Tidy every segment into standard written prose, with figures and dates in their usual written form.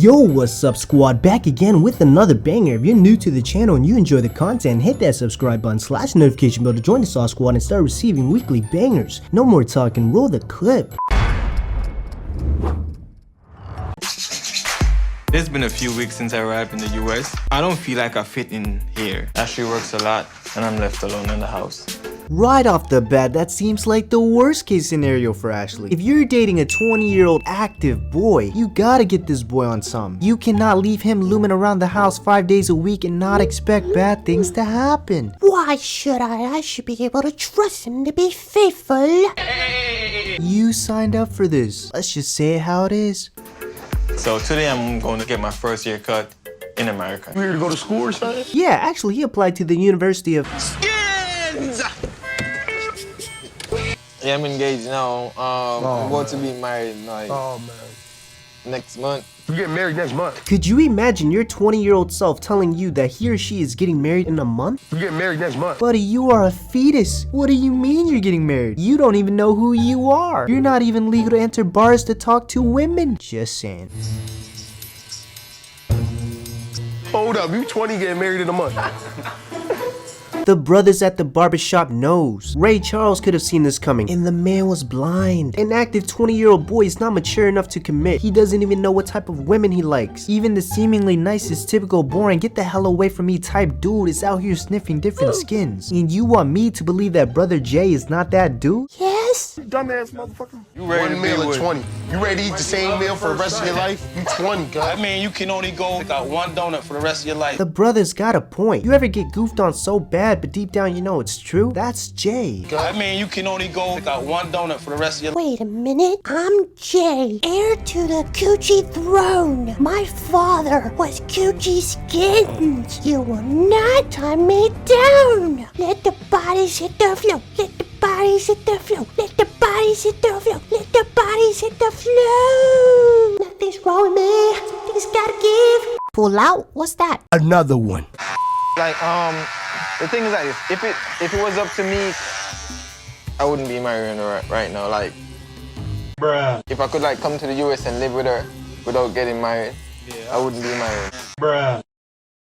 Yo, what's up squad, back again with another banger. If you're new to the channel and you enjoy the content, hit that subscribe button / notification bell to join the Sauce Squad and start receiving weekly bangers. No more talking, roll the clip. It's been a few weeks since I arrived in the US. I don't feel like I fit in here. Ashley works a lot and I'm left alone in the house. Right off the bat, that seems like the worst case scenario for Ashley. If you're dating a 20-year-old active boy, you gotta get this boy on some. You cannot leave him looming around the house 5 days a week and not expect bad things to happen. Why should I? I should be able to trust him to be faithful. You signed up for this. Let's just say it how it is. So today I'm going to get my first haircut in America. You here to go to school or something? Yeah, actually he applied to the University of Skins! Yeah, I'm engaged now. I'm going to be married like next month. You get married next month. Could you imagine your 20-year-old self telling you that he or she is getting married in a month? You get married next month. Buddy, you are a fetus. What do you mean you're getting married? You don't even know who you are. You're not even legal to enter bars to talk to women. Just saying. Hold up, you 20 getting married in a month. The brothers at the barbershop knows. Ray Charles could have seen this coming, and the man was blind. An active 20-year-old boy is not mature enough to commit. He doesn't even know what type of women he likes. Even the seemingly nicest, typical, boring, get the hell away from me type dude is out here sniffing different skins. And you want me to believe that brother Jay is not that dude? Yes? Dumbass motherfucker. You ready One to be meal at with 20. You ready to eat the same meal for the rest of your life? You 20, I God. mean, you can only go without one donut for the rest of your life. The brother's got a point. You ever get goofed on so bad, but deep down you know it's true? That's Jay. I mean, you can only go without one donut for the rest of your life. Wait a minute. I'm Jay, heir to the Coochie throne. My father was Coochie Skins. You will not tie me down. Let the bodies hit the floor. Let the bodies hit the floor. Let the bodies hit the floor. Let the bodies hit the floor. Nothing's wrong with me. Something's gotta give. Pull out? What's that? Another one. Like, the thing is that if it was up to me, I wouldn't be marrying her right now. Like, Bruh. if I could like come to the US and live with her without getting married, I wouldn't be married. Bruh.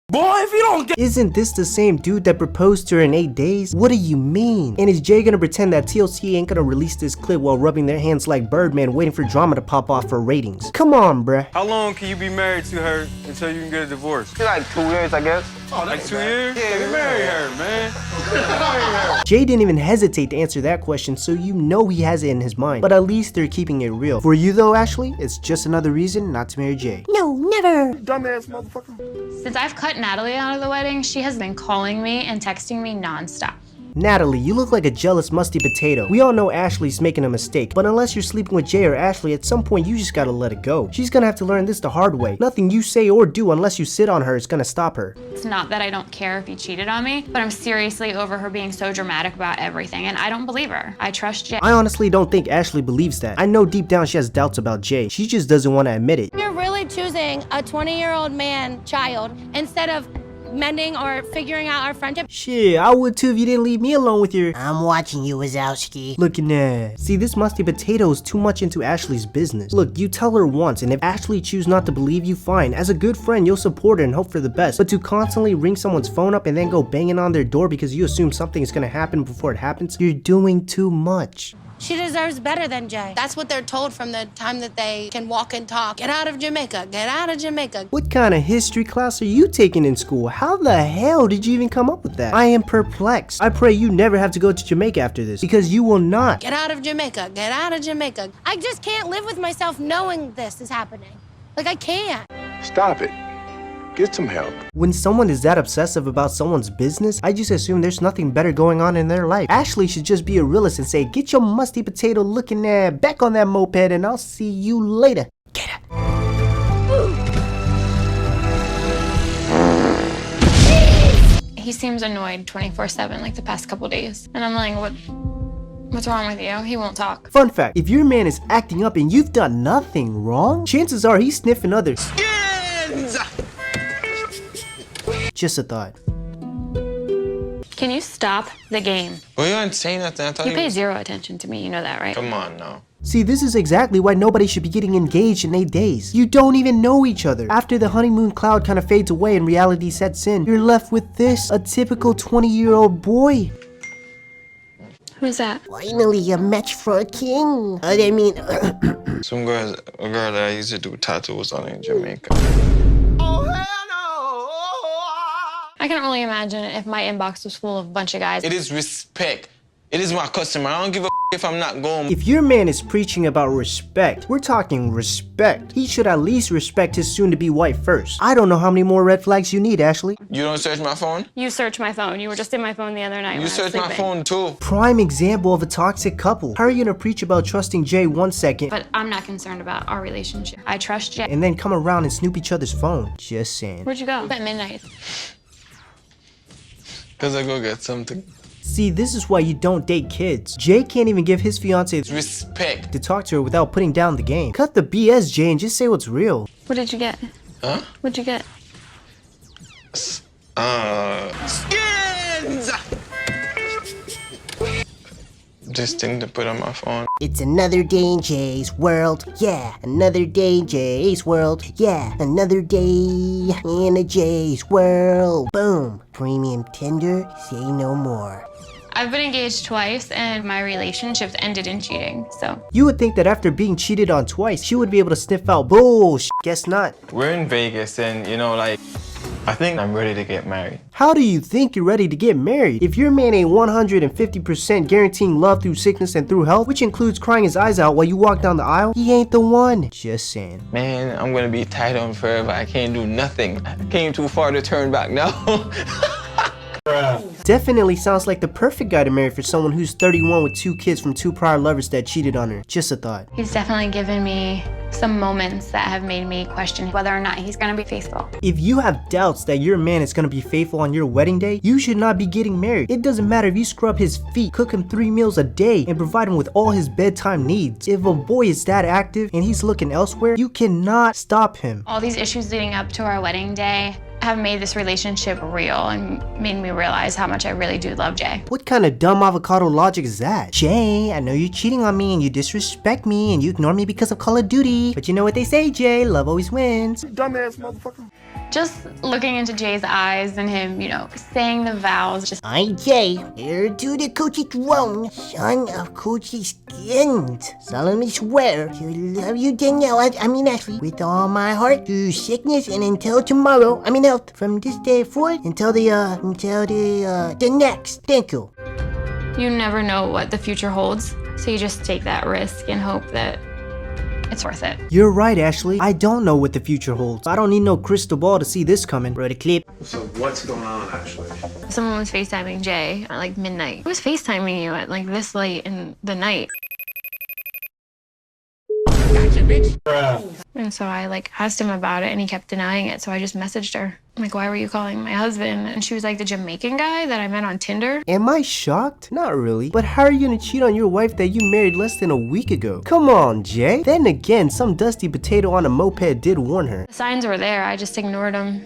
Boy, if you don't get... Isn't this the same dude that proposed to her in 8 days? What do you mean? And is Jay gonna pretend that TLC ain't gonna release this clip while rubbing their hands like Birdman waiting for drama to pop off for ratings? Come on, bruh. How long can you be married to her until you can get a divorce? Like 2 years, I guess. Oh, Like 2 years? Yeah, marry her, man. Jay didn't even hesitate to answer that question, so you know he has it in his mind. But at least they're keeping it real. For you though, Ashley, it's just another reason not to marry Jay. No, never. Dumbass motherfucker. Since I've cut Natalie out of the wedding, she has been calling me and texting me nonstop. Natalie, you look like a jealous musty potato. We all know Ashley's making a mistake, but unless you're sleeping with Jay or Ashley, at some point you just gotta let it go. She's gonna have to learn this the hard way. Nothing you say or do unless you sit on her is gonna stop her. It's not that I don't care if he cheated on me, but I'm seriously over her being so dramatic about everything, and I don't believe her. I trust Jay. I honestly don't think Ashley believes that. I know deep down she has doubts about Jay. She just doesn't want to admit it. You're really choosing a 20-year-old man child instead of mending or figuring out our friendship. Shit, I would too if you didn't leave me alone with your I'm watching you, Wazowski. looking at. See, this musty potato is too much into Ashley's business. Look, you tell her once, and if Ashley chooses not to believe you, fine. As a good friend, you'll support her and hope for the best. But to constantly ring someone's phone up and then go banging on their door because you assume something is gonna happen before it happens, you're doing too much. She deserves better than Jay. That's what they're told from the time that they can walk and talk. Get out of Jamaica. Get out of Jamaica. What kind of history class are you taking in school? How the hell did you even come up with that? I am perplexed. I pray you never have to go to Jamaica after this, because you will not. Get out of Jamaica. Get out of Jamaica. I just can't live with myself knowing this is happening. Like, I can't. Stop it. Get some help. When someone is that obsessive about someone's business, I just assume there's nothing better going on in their life. Ashley should just be a realist and say, get your musty potato looking at back on that moped and I'll see you later. Get it. He seems annoyed 24/7 like the past couple days. And I'm like, what's wrong with you? He won't talk. Fun fact, if your man is acting up and you've done nothing wrong, chances are he's sniffing others. Skins! Just a thought. Can you stop the game? Well, you ain't saying nothing. I thought You pay zero attention to me, you know that, right? Come on now. See, this is exactly why nobody should be getting engaged in 8 days. You don't even know each other. After the honeymoon cloud kind of fades away and reality sets in, you're left with this, a typical 20-year-old boy. Who's that? Finally, a match for a king. I mean, Some girls, a girl that I used to do tattoos on in Jamaica. I can only imagine if my inbox was full of a bunch of guys. It is respect. It is my customer. I don't give a if I'm not going. If your man is preaching about respect, we're talking respect. He should at least respect his soon-to-be wife first. I don't know how many more red flags you need, Ashley. You don't search my phone? You search my phone. You were just in my phone the other night. You search my phone too. Prime example of a toxic couple. How are you gonna preach about trusting Jay 1 second, But I'm not concerned about our relationship. I trust Jay. and then come around and snoop each other's phone? Just saying. Where'd you go? At midnight. Cause I go get something. See, this is why you don't date kids. Jay can't even give his fiance Respect. to talk to her without putting down the game. Cut the BS, Jay, and just say what's real. What did you get? Huh? What'd you get? Skins! This thing to put on my phone. it's another day in Jay's world. Yeah, another day in Jay's world. Yeah, another day in a Jay's world. Boom. Premium Tinder, say no more. I've been engaged twice, and my relationships ended in cheating, so. You would think that after being cheated on twice, she would be able to sniff out bullshit. Guess not. We're in Vegas and, you know, like, I think I'm ready to get married. How do you think you're ready to get married? If your man ain't 150% guaranteeing love through sickness and through health, which includes crying his eyes out while you walk down the aisle, he ain't the one. Just saying. Man, I'm gonna be tied on forever. I can't do nothing. I came too far to turn back now. Definitely sounds like the perfect guy to marry for someone who's 31 with 2 kids from 2 prior lovers that cheated on her. Just a thought. He's definitely given me some moments that have made me question whether or not he's gonna be faithful. If you have doubts that your man is gonna be faithful on your wedding day, you should not be getting married. It doesn't matter if you scrub his feet, cook him 3 meals a day, and provide him with all his bedtime needs. If a boy is that active and he's looking elsewhere, you cannot stop him. All these issues leading up to our wedding day have made this relationship real and made me realize how much I really do love Jay. What kind of dumb avocado logic is that? Jay, I know you're cheating on me and you disrespect me and you ignore me because of Call of Duty. But you know what they say, Jay, love always wins. Dumbass motherfucker. Just looking into Jay's eyes and him, you know, saying the vows, just I, Jay, heir to the Coochie throne, son of Coochie skins, solemnly swear to love you, Danielle, I mean Ashley, with all my heart, through sickness and until tomorrow, health, from this day forward until the next. Thank you. you never know what the future holds. So you just take that risk and hope that it's worth it. You're right, Ashley. I don't know what the future holds. I don't need no crystal ball to see this coming. Bro, the clip. So what's going on, Ashley? Someone was FaceTiming Jay at like midnight. Who was FaceTiming you at like this late in the night? And so I like asked him about it and he kept denying it. So I just messaged her. I'm like, why were you calling my husband? And she was like, the Jamaican guy that I met on Tinder. Am I shocked? Not really. But how are you gonna cheat on your wife that you married less than a week ago? Come on, Jay. Then again, some dusty potato on a moped did warn her. The signs were there. I just ignored them.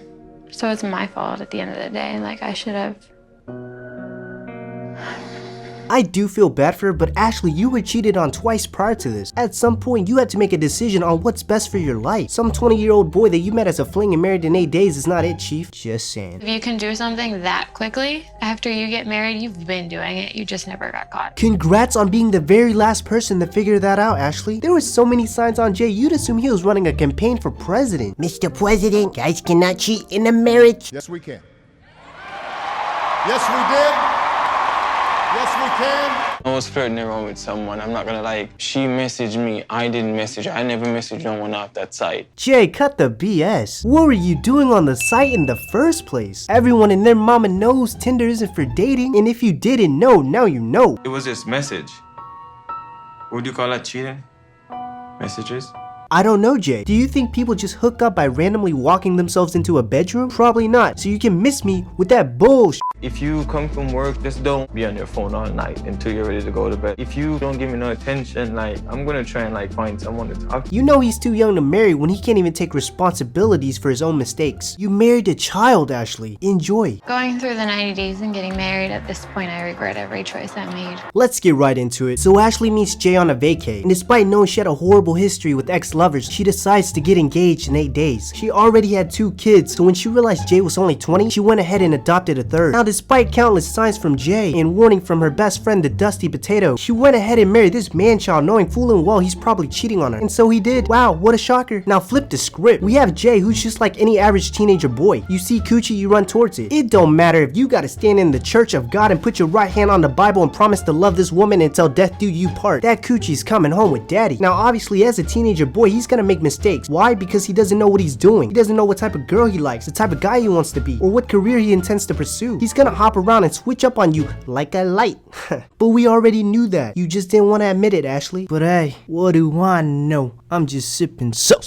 So it's my fault at the end of the day. Like I should have. I do feel bad for her, but Ashley, you were cheated on twice prior to this. At some point, you had to make a decision on what's best for your life. Some 20-year-old boy that you met as a fling and married in 8 days is not it, Chief. Just saying. If you can do something that quickly after you get married, you've been doing it. You just never got caught. Congrats on being the very last person to figure that out, Ashley. There were so many signs on Jay, you'd assume he was running a campaign for president. Mr. President, guys cannot cheat in a marriage. Yes, we can. Yes, we did. Yes, we can. I was flirting around with someone. I'm not gonna lie. She messaged me. I didn't message her. I never messaged no one off that site. Jay, cut the BS. What were you doing on the site in the first place? Everyone and their mama knows Tinder isn't for dating, and if you didn't know, now you know. It was just message. Would you call that cheating? Messages? I don't know, Jay. Do you think people just hook up by randomly walking themselves into a bedroom? Probably not, so you can miss me with that bullshit. If you come from work, just don't be on your phone all night until you're ready to go to bed. If you don't give me no attention, like, I'm gonna try and like find someone to talk to. You know he's too young to marry when he can't even take responsibilities for his own mistakes. You married a child, Ashley. Enjoy. Going through the 90 days and getting married at this point, I regret every choice I made. Let's get right into it. So Ashley meets Jay on a vacay, and despite knowing she had a horrible history with ex-lovers, she decides to get engaged in 8 days. She already had 2 kids, so when she realized Jay was only 20, she went ahead and adopted a third. Now, despite countless signs from Jay and warning from her best friend, the Dusty Potato, she went ahead and married this man-child, knowing full and well he's probably cheating on her. And so he did. Wow, what a shocker. Now flip the script. We have Jay, who's just like any average teenager boy. You see coochie, you run towards it. It don't matter if you gotta stand in the church of God and put your right hand on the Bible and promise to love this woman until death do you part. That coochie's coming home with daddy. Now obviously as a teenager boy, he's gonna make mistakes. Why? Because he doesn't know what he's doing. He doesn't know what type of girl he likes, the type of guy he wants to be, or what career he intends to pursue. He's gonna hop around and switch up on you like a light. But we already knew that. You just didn't want to admit it, Ashley. But hey, what do I know? I'm just sipping sauce.